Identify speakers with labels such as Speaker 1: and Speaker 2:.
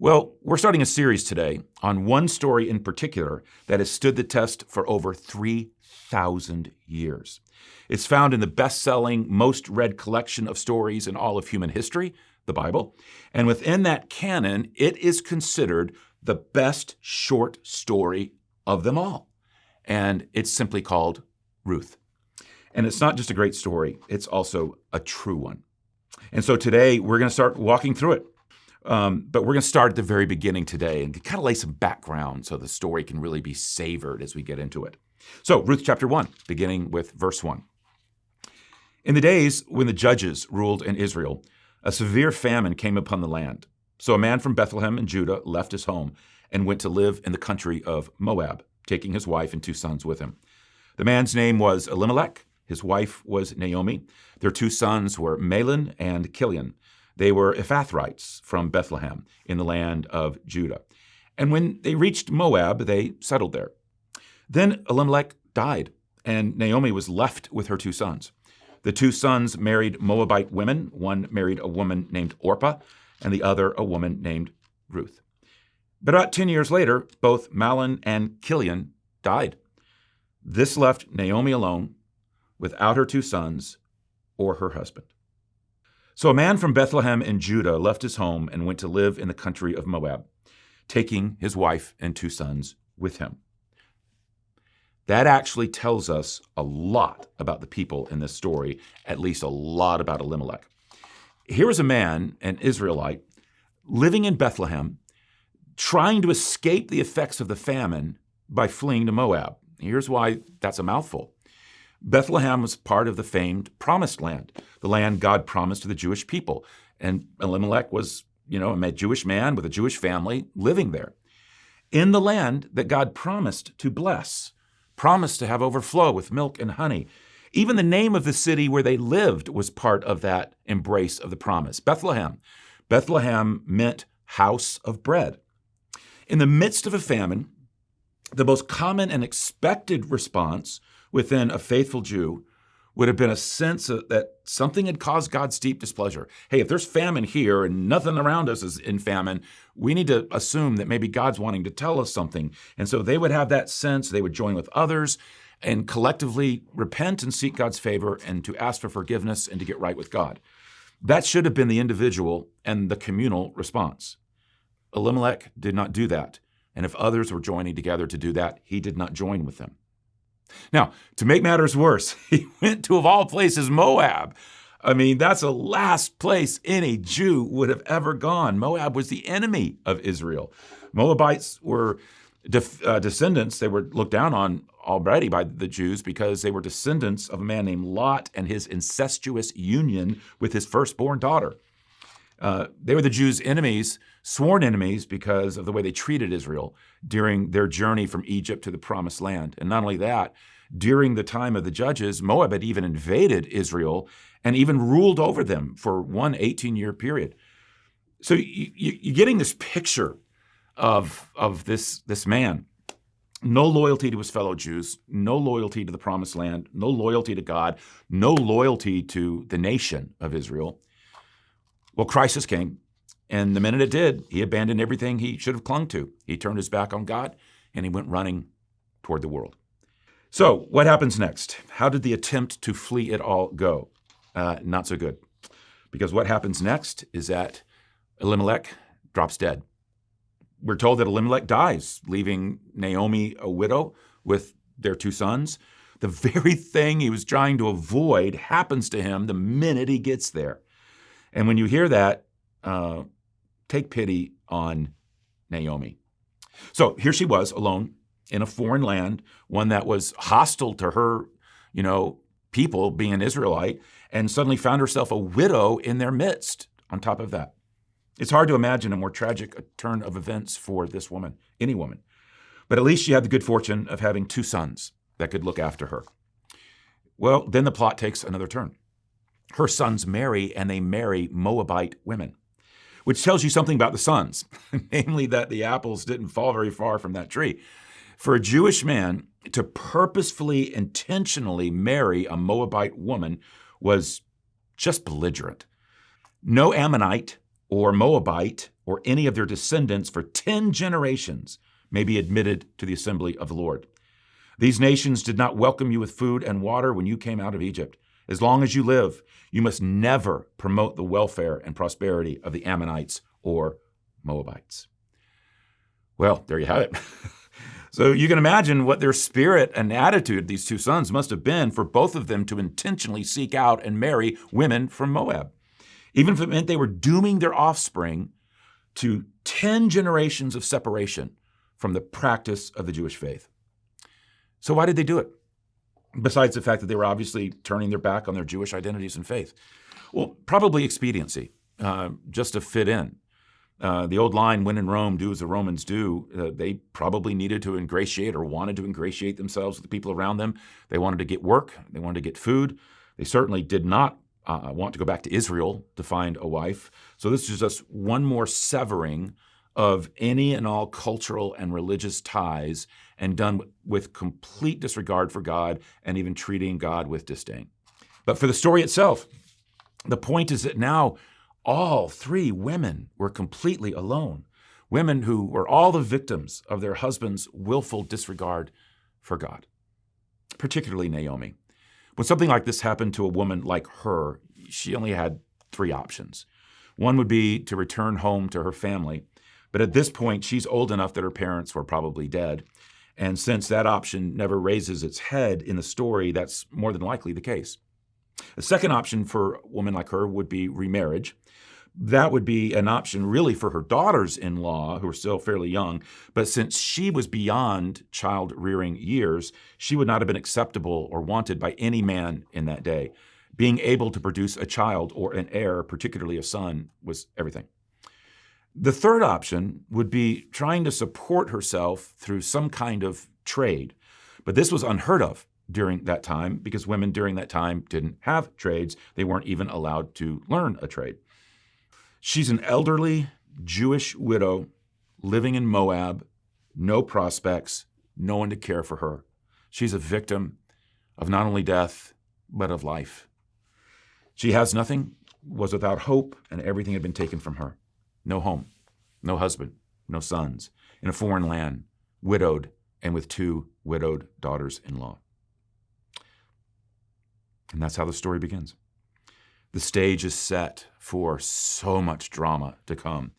Speaker 1: Well, we're starting a series today on one story in particular that has stood the test for over 3,000 years. It's found in the best-selling, most read collection of stories in all of human history, the Bible. And within that canon, it is considered the best short story of them all. And it's simply called Ruth. And it's not just a great story, it's also a true one. And so today we're going to start walking through it. But we're going to start at the very beginning today and kind of lay some background so the story can really be savored as we get into it. So Ruth chapter 1, beginning with verse 1. In the days when the judges ruled in Israel, a severe famine came upon the land. So a man from Bethlehem in Judah left his home and went to live in the country of Moab, taking his wife and 2 sons with him. The man's name was Elimelech. His wife was Naomi. Their 2 sons were Mahlon and Chilion. They were Ephrathrites from Bethlehem in the land of Judah. And when they reached Moab, they settled there. Then Elimelech died, and Naomi was left with her 2 sons. The 2 sons married Moabite women. One married a woman named Orpah, and the other a woman named Ruth. But about 10 years later, both Mahlon and Chilion died. This left Naomi alone, without her 2 sons or her husband. So a man from Bethlehem in Judah left his home and went to live in the country of Moab, taking his wife and 2 sons with him. That actually tells us a lot about the people in this story, at least a lot about Elimelech. Here was a man, an Israelite, living in Bethlehem, trying to escape the effects of the famine by fleeing to Moab. Here's why that's a mouthful. Bethlehem was part of the famed Promised Land, the land God promised to the Jewish people. And Elimelech was, a Jewish man with a Jewish family living there. In the land that God promised to bless, promised to have overflow with milk and honey. Even the name of the city where they lived was part of that embrace of the promise, Bethlehem. Bethlehem meant house of bread. In the midst of a famine, the most common and expected response within a faithful Jew would have been a sense that something had caused God's deep displeasure. Hey, if there's famine here and nothing around us is in famine, we need to assume that maybe God's wanting to tell us something. And so they would have that sense, they would join with others and collectively repent and seek God's favor and to ask for forgiveness and to get right with God. That should have been the individual and the communal response. Elimelech did not do that. And if others were joining together to do that, he did not join with them. Now, to make matters worse, he went to, of all places, Moab. That's the last place any Jew would have ever gone. Moab was the enemy of Israel. Moabites were descendants. They were looked down on already by the Jews because they were descendants of a man named Lot and his incestuous union with his firstborn daughter. They were the Jews' enemies, sworn enemies, because of the way they treated Israel during their journey from Egypt to the Promised Land. And not only that, during the time of the judges, Moab had even invaded Israel and even ruled over them for one 18-year period. So you're getting this picture of this man. No loyalty to his fellow Jews, no loyalty to the Promised Land, no loyalty to God, no loyalty to the nation of Israel. Well, crisis came, and the minute it did, he abandoned everything he should have clung to. He turned his back on God, and he went running toward the world. So what happens next? How did the attempt to flee it all go? Not so good, because what happens next is that Elimelech drops dead. We're told that Elimelech dies, leaving Naomi a widow with their 2 sons. The very thing he was trying to avoid happens to him the minute he gets there. And when you hear that, take pity on Naomi. So here she was alone in a foreign land, one that was hostile to her, people being an Israelite, and suddenly found herself a widow in their midst on top of that. It's hard to imagine a more tragic turn of events for this woman, any woman. But at least she had the good fortune of having 2 sons that could look after her. Well, then the plot takes another turn. Her sons marry, and they marry Moabite women, which tells you something about the sons, namely that the apples didn't fall very far from that tree. For a Jewish man to purposefully, intentionally marry a Moabite woman was just belligerent. No Ammonite or Moabite or any of their descendants for 10 generations may be admitted to the assembly of the Lord. These nations did not welcome you with food and water when you came out of Egypt. As long as you live, you must never promote the welfare and prosperity of the Ammonites or Moabites." Well, there you have it. So you can imagine what their spirit and attitude, these two sons, must have been for both of them to intentionally seek out and marry women from Moab. Even if it meant they were dooming their offspring to 10 generations of separation from the practice of the Jewish faith. So why did they do it? Besides the fact that they were obviously turning their back on their Jewish identities and faith. Well, probably expediency, just to fit in. The old line, "When in Rome, do as the Romans do," they probably needed to ingratiate or wanted to ingratiate themselves with the people around them. They wanted to get work. They wanted to get food. They certainly did not want to go back to Israel to find a wife. So this is just one more severing of any and all cultural and religious ties, and done with complete disregard for God and even treating God with disdain. But for the story itself, the point is that now all three women were completely alone, women who were all the victims of their husband's willful disregard for God, particularly Naomi. When something like this happened to a woman like her, she only had three options. One would be to return home to her family, but at this point, she's old enough that her parents were probably dead. And since that option never raises its head in the story, that's more than likely the case. The second option for a woman like her would be remarriage. That would be an option really for her daughters-in-law, who are still fairly young, but since she was beyond child-rearing years, she would not have been acceptable or wanted by any man in that day. Being able to produce a child or an heir, particularly a son, was everything. The third option would be trying to support herself through some kind of trade, but this was unheard of during that time because women during that time didn't have trades. They weren't even allowed to learn a trade. She's an elderly Jewish widow living in Moab, no prospects, no one to care for her. She's a victim of not only death, but of life. She has nothing, was without hope, and everything had been taken from her. No home, no husband, no sons, in a foreign land, widowed, and with two widowed daughters-in-law. And that's how the story begins. The stage is set for so much drama to come.